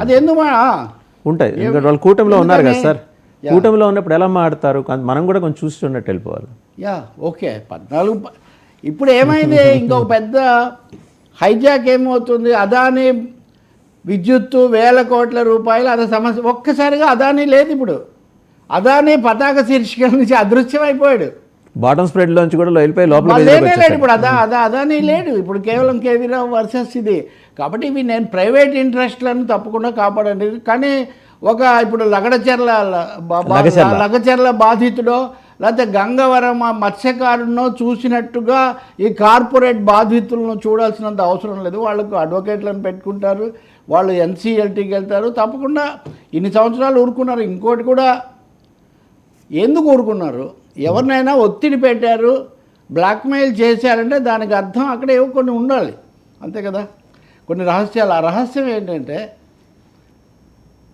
అది ఎందుకు ఉంటాయి. ఎందుకంటే వాళ్ళు కూటమిలో ఉన్నారు కదా సార్, కూటమిలో ఉన్నప్పుడు ఎలా మాట్లాడతారు, మనం కూడా కొంచెం చూసి ఉన్నట్టు వెళ్ళిపోవాలి. ఓకే 14 ఇప్పుడు ఏమైంది ఇంకొక పెద్ద హైజాక్ ఏమవుతుంది, అదానీ విద్యుత్తు వేల కోట్ల రూపాయలు అదే సమస్య. ఒక్కసారిగా అదానీ లేదు, ఇప్పుడు అదానీ పతాక శీర్షికల నుంచి అదృశ్యం అయిపోయాడు. బాటమ్ స్ప్రెడ్ లోంచి కూడా వెళ్ళిపోయి లోపల లేడు ఇప్పుడు. అదానీ లేడు ఇప్పుడు, కేవలం కేవీ రావు వర్సెస్ ఇది. కాబట్టి ఇవి నేను ప్రైవేట్ ఇంట్రెస్ట్లను తప్పకుండా కాపాడండి. కానీ ఇప్పుడు లగచర్ల బాధితుడో లేకపోతే గంగవరం మత్స్యకారునో చూసినట్టుగా ఈ కార్పొరేట్ బాధితులను చూడాల్సినంత అవసరం లేదు. వాళ్ళకు అడ్వకేట్లను పెట్టుకుంటారు, వాళ్ళు ఎన్సీఎల్టీకి వెళ్తారు. తప్పకుండా ఇన్ని సంవత్సరాలు ఊరుకున్నారు. ఇంకోటి కూడా ఎందుకు ఊరుకున్నారు, ఎవరినైనా ఒత్తిడి పెట్టారు, బ్లాక్మెయిల్ చేశారంటే దానికి అర్థం అక్కడ ఏవో కొన్ని ఉండాలి, అంతే కదా, కొన్ని రహస్యాలు. ఆ రహస్యం ఏంటంటే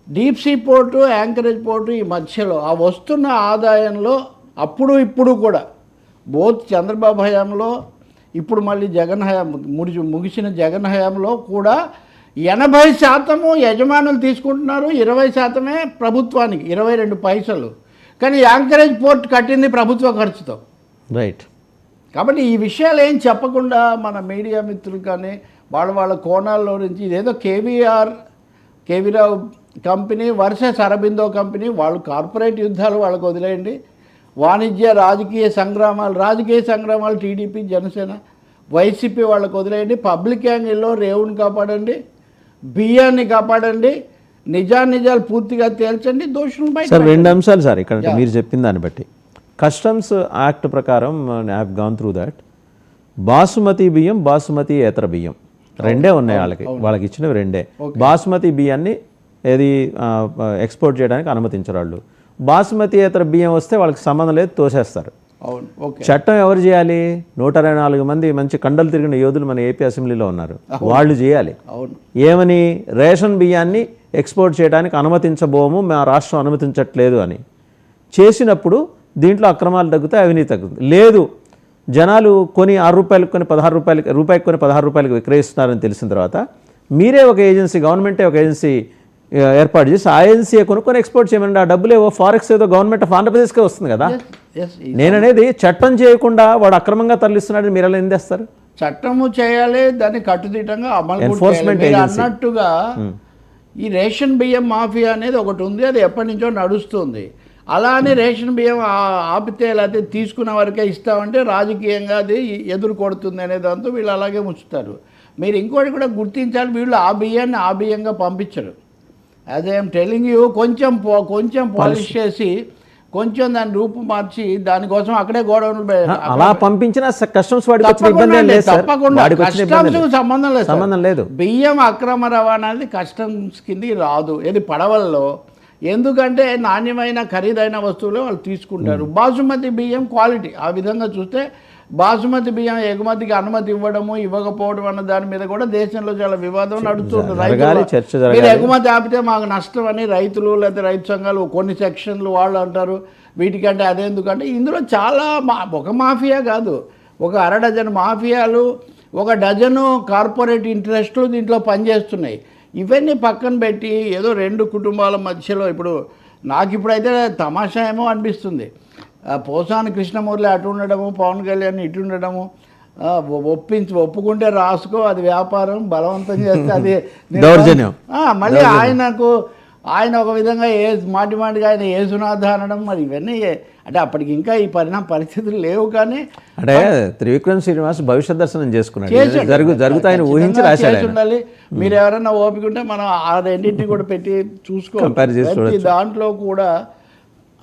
deep sea port, anchorage port ఈ మధ్యలో ఆ వస్తున్న ఆదాయంలో అప్పుడు ఇప్పుడు కూడా బోత్ చంద్రబాబు హయాంలో, ఇప్పుడు మళ్ళీ జగన్ హయాం ముగిసిన జగన్ హయాంలో కూడా 80% యజమానులు తీసుకుంటున్నారు, 20% ప్రభుత్వానికి 22 పైసలు. కానీ యాంకరేజ్ పోర్ట్ కట్టింది ప్రభుత్వ ఖర్చుతో. రైట్. కాబట్టి ఈ విషయాలు ఏం చెప్పకుండా మన మీడియా మిత్రులు కానీ వాళ్ళ కోణాల్లో నుంచి ఇదేదో KV Rao company versus Aurobindo company, వాళ్ళు కార్పొరేట్ యుద్ధాలు వాళ్ళకు వదిలేయండి. వాణిజ్య రాజకీయ సంగ్రామాలు టీడీపీ, జనసేన, వైసీపీ వాళ్ళకు వదిలేయండి. పబ్లిక్ యాంగిల్లో రేవుని కాపాడండి, బియ్యాన్ని కాపాడండి, నిజాలు పూర్తిగా తేల్చండి, దోషులను బయట. సార్ 2 అంశాలు సార్ ఇక్కడ మీరు చెప్పిన దాన్ని బట్టి. కస్టమ్స్ యాక్ట్ ప్రకారం I have gone through that. Basmati బియ్యం, బాసుమతీయేతర బియ్యం రెండే ఉన్నాయి వాళ్ళకి ఇచ్చినవి రెండే. బాసుమతి బియ్యాన్ని ఏది ఎక్స్పోర్ట్ చేయడానికి అనుమతించరు వాళ్ళు. బాసుమతీయేతర బియ్యం వస్తే వాళ్ళకి సంబంధం లేదు, తోసేస్తారు. చట్టం ఎవరు చేయాలి? 124 మంది మంచి కండలు తిరిగిన యోధులు మన ఏపీ అసెంబ్లీలో ఉన్నారు, వాళ్ళు చేయాలి. ఏమని? రేషన్ బియ్యాన్ని ఎక్స్పోర్ట్ చేయడానికి అనుమతించబోము, మా రాష్ట్రం అనుమతించట్లేదు అని. చేసినప్పుడు దీంట్లో అక్రమాలు తగ్గుతాయి, అవినీతి తగ్గుతుంది. లేదు, జనాలు కొని 6 రూపాయలకు కొని 16 రూపాయలకు విక్రయిస్తున్నారని తెలిసిన తర్వాత మీరే ఒక ఏజెన్సీ, గవర్నమెంటే ఒక ఏజెన్సీ ఏర్పాటు చేసి ఆ ఏజెన్సీ కొనుక్కొని ఎక్స్పోర్ట్ చేయమని. ఆ డబ్బులు ఏవో ఫారెక్స్ ఏదో గవర్నమెంట్ ఆఫ్ ఆంధ్రప్రదేశ్కే వస్తుంది కదా. నేననేది చట్టం చేయకుండా వాడు అక్రమంగా తరలిస్తున్నాడని మీరు ఎలా ఎందేస్తారు? చట్టము చేయాలి, దాన్ని కట్టుదిట్టంగా అమలు అన్నట్టుగా. ఈ రేషన్ బియ్యం మాఫియా అనేది ఒకటి ఉంది, అది ఎప్పటి నుంచో నడుస్తుంది. అలానే రేషన్ బియ్యం ఆపితే లేకపోతే తీసుకున్న వరకే ఇస్తామంటే రాజకీయంగా అది ఎదురు కొడుతుంది అనే దాంతో వీళ్ళు అలాగే ఉంచుతారు. మీరు ఇంకోటి కూడా గుర్తించాలి, వీళ్ళు ఆ బియ్యాన్ని ఆ బియ్యంగా పంపించరు. యాజ్ ఐఎమ్ టెలింగ్ యూ, కొంచెం పాలిష్ చేసి కొంచెం దాని రూపు మార్చి దానికోసం అక్కడే గోడౌన్లు అలా పంపించిన కస్టమ్స్ సంబంధం లేదు. బియ్యం అక్రమ రవాణా అనేది కస్టమ్స్ కింద రాదు. ఇది పడవల్లో, ఎందుకంటే నాణ్యమైన ఖరీదైన వస్తువులు వాళ్ళు తీసుకుంటారు. బాసుమతి బియ్యం క్వాలిటీ ఆ విధంగా చూస్తే బాసుమతి బియ్యం ఎగుమతికి అనుమతి ఇవ్వడము ఇవ్వకపోవడం అన్న దాని మీద కూడా దేశంలో చాలా వివాదం నడుస్తుంది. మీరు ఎగుమతి ఆపితే మాకు నష్టం అని రైతులు లేదా రైతు సంఘాలు కొన్ని సెక్షన్లు వాళ్ళు అంటారు. వీటికంటే అదెందుకంటే ఇందులో చాలా ఒక మాఫియా కాదు, ఒక 1/2 డజన్ మాఫియాలు, 1 డజను కార్పొరేట్ ఇంట్రెస్టులు దీంట్లో పనిచేస్తున్నాయి. ఇవన్నీ పక్కన పెట్టి ఏదో 2 కుటుంబాల మధ్యలో ఇప్పుడు నాకు ఇప్పుడైతే తమాషా ఏమో అనిపిస్తుంది. పోసాని కృష్ణమూర్తి అటు ఉండడము, పవన్ కళ్యాణ్ ఇటు ఉండడము, ఒప్పుకుంటే రాసుకో అది వ్యాపారం, బలవంతం చేస్తే అది దౌర్జన్యం. మళ్ళీ ఆయన ఒక విధంగా మాటిగా ఆయన ఏసునాథ అనడం, మరి ఇవన్నీ అంటే అప్పటికి ఇంకా ఈ పరిస్థితులు లేవు. కానీ అంటే త్రివిక్రమ్ శ్రీనివాస్ భవిష్యత్ దర్శనం చేసుకున్నాడు, జరుగుతాయని ఊహించి రాశాడు. ఉండాలి. మీరు ఎవరైనా ఓపిక ఉంటే మనం ఆ రెండింటిని కూడా పెట్టి చూసుకోవాలి. దాంట్లో కూడా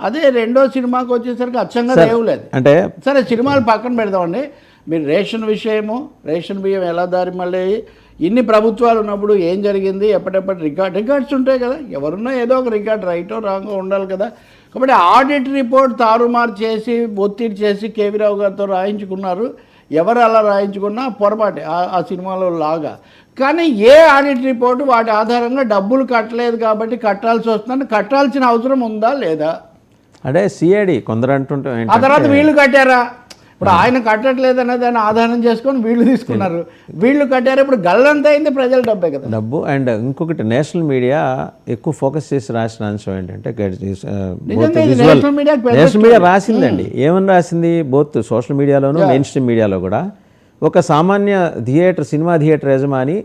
అదే రెండో సినిమాకి వచ్చేసరికి అచ్చంగా దేవులేదు. అంటే సరే సినిమాలు పక్కన పెడదామండి. మీరు రేషన్ విషయము, రేషన్ బియ్యం ఎలా దారి మళ్ళీ ఇన్ని ప్రభుత్వాలు ఉన్నప్పుడు ఏం జరిగింది, ఎప్పటికప్పుడు రికార్డ్స్ ఉంటాయి కదా, ఎవరున్నా ఏదో ఒక రికార్డ్ రైటో రాంగో ఉండాలి కదా. కాబట్టి ఆడిట్ రిపోర్ట్ తారుమారు చేసి ఒత్తిడి చేసి కేవీరావు గారితో రాయించుకున్నారు. ఎవరు అలా రాయించుకున్నా పొరపాటే ఆ సినిమాలో లాగా. కానీ ఏ ఆడిట్ రిపోర్టు వాటి ఆధారంగా డబ్బులు కట్టలేదు కాబట్టి కట్టాల్సి వస్తుందని కట్టాల్సిన అవసరం ఉందా లేదా? అంటే సిఐడి కొందరు అంటుంటే ఆ తర్వాత వీళ్ళు కట్టారా? ఇప్పుడు ఆయన కట్టట్లేదనే దాన్ని ఆధారం చేసుకొని వీళ్ళు తీసుకున్నారు, వీళ్ళు కట్టారు. ఇప్పుడు గల్లంతా అయింది ప్రజల డబ్బే కదా. డబ్బు. అండ్ ఇంకొకటి నేషనల్ మీడియా ఎక్కువ ఫోకస్ చేసి రాసిన అంశం ఏంటంటే నేషనల్ మీడియాకి పెద్ద నేషనల్ మీడియా రాసిందండి. ఏమని రాసింది? బోత్ సోషల్ మీడియాలోను మెయిన్ స్ట్రీమ్ మీడియాలో కూడా ఒక సామాన్య సినిమా థియేటర్ యజమాని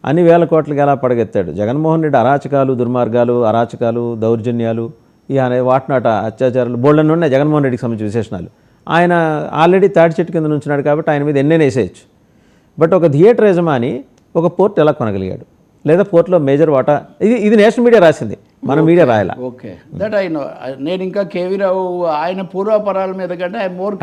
అన్ని వేల కోట్లకి ఎలా పడగెత్తాడు. జగన్మోహన్ రెడ్డి అరాచకాలు, దుర్మార్గాలు, అరాచకాలు, దౌర్జన్యాలు, ఈ వాటినాట అత్యాచారాలు బోల్డన్ ఉన్నాయి జగన్మోహన్ రెడ్డికి సంబంధించిన విశేషణాలు. ఆయన ఆల్రెడీ తాడి చెట్టు కింద నుంచున్నాడు కాబట్టి ఆయన మీద ఎన్నైనా వేసేయచ్చు. బట్ ఒక థియేటర్ యజమాని ఒక పోర్ట్ ఎలా కొనగలిగాడు, లేదా పోర్ట్లో మేజర్ వాటా, ఇది నేషనల్ మీడియా రాసింది, మన మీడియా రాయాల. Okay, that I know. నేను ఇంకా కేవీ రావు ఆయన పూర్వపరాల మీద కంటే ఐ మోర్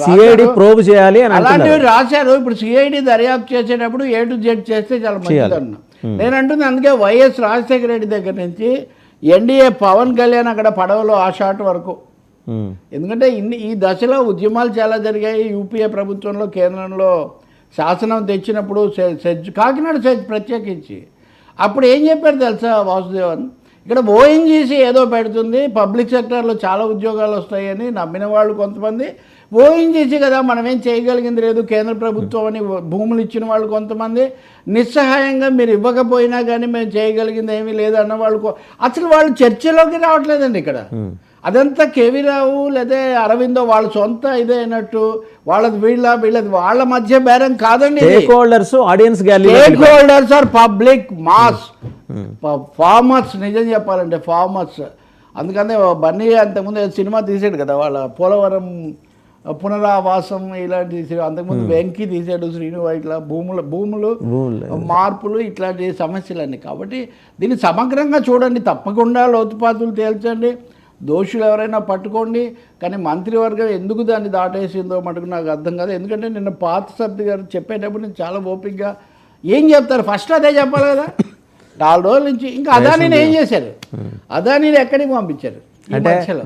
సిఐడి ప్రోబ్ చేయాలి అని అలాంటివి రాశారు. ఇప్పుడు సిఐడి దర్యాప్తు చేసేటప్పుడు A to Z చేస్తే చాలా మంచిది అన్న నేను అంటుంది. అందుకే వైఎస్ రాజశేఖర రెడ్డి దగ్గర నుంచి ఎన్డీఏ పవన్ కళ్యాణ్ అక్కడ పడవలో ఆ షాట్ వరకు. ఎందుకంటే ఈ దశలో ఉద్యమాలు చాలా జరిగాయి. యూపీఏ ప్రభుత్వంలో కేంద్రంలో శాసనం తెచ్చినప్పుడు కాకినాడ సెజ్ ప్రత్యేకించి అప్పుడు ఏం చెప్పారు తెలుసా వాసుదేవన్, ఇక్కడ ఓఎన్జీసీ ఏదో పెడుతుంది, పబ్లిక్ సెక్టార్లో చాలా ఉద్యోగాలు వస్తాయని నమ్మిన వాళ్ళు కొంతమంది. ఓఎన్జీసీ కదా మనం ఏం చేయగలిగింది లేదు, కేంద్ర ప్రభుత్వం అని భూములు ఇచ్చిన వాళ్ళు కొంతమంది, నిస్సహాయంగా మీరు ఇవ్వకపోయినా కానీ మేము చేయగలిగింది ఏమీ లేదు అన్న వాళ్ళు అసలు వాళ్ళు చర్చలోకి రావట్లేదండి ఇక్కడ. అదంతా కేవీ రావు లేదా అరవిందో వాళ్ళ సొంత ఇదే అయినట్టు, వాళ్ళది వాళ్ళ మధ్య బేరం కాదండి. Stakeholders are public mass farmers, నిజం చెప్పాలంటే ఫార్మర్స్. అందుకనే బన్నీ అంతకుముందు సినిమా తీసాడు కదా, వాళ్ళ పోలవరం పునరావాసం ఇలాంటి, అంతకుముందు వెంకీ తీసాడు, శ్రీను, ఇట్లా భూములు మార్పులు ఇట్లాంటి సమస్యలన్నీ. కాబట్టి దీన్ని సమగ్రంగా చూడండి, తప్పకుండా లోతుపాతులు తేల్చండి, దోషులు ఎవరైనా పట్టుకోండి. కానీ మంత్రివర్గం ఎందుకు దాన్ని దాటేసిందో మటుకు నాకు అర్థం కాదు. ఎందుకంటే నిన్న పార్థసారథి గారు చెప్పేటప్పుడు నేను చాలా ఓపికగా ఏం చెప్తారు, ఫస్ట్ అదే చెప్పాలి కదా. 4 రోజుల నుంచి ఇంకా అదానీని ఏం చేశారు, అదానీని ఎక్కడికి పంపించారు ఈ మధ్యలో?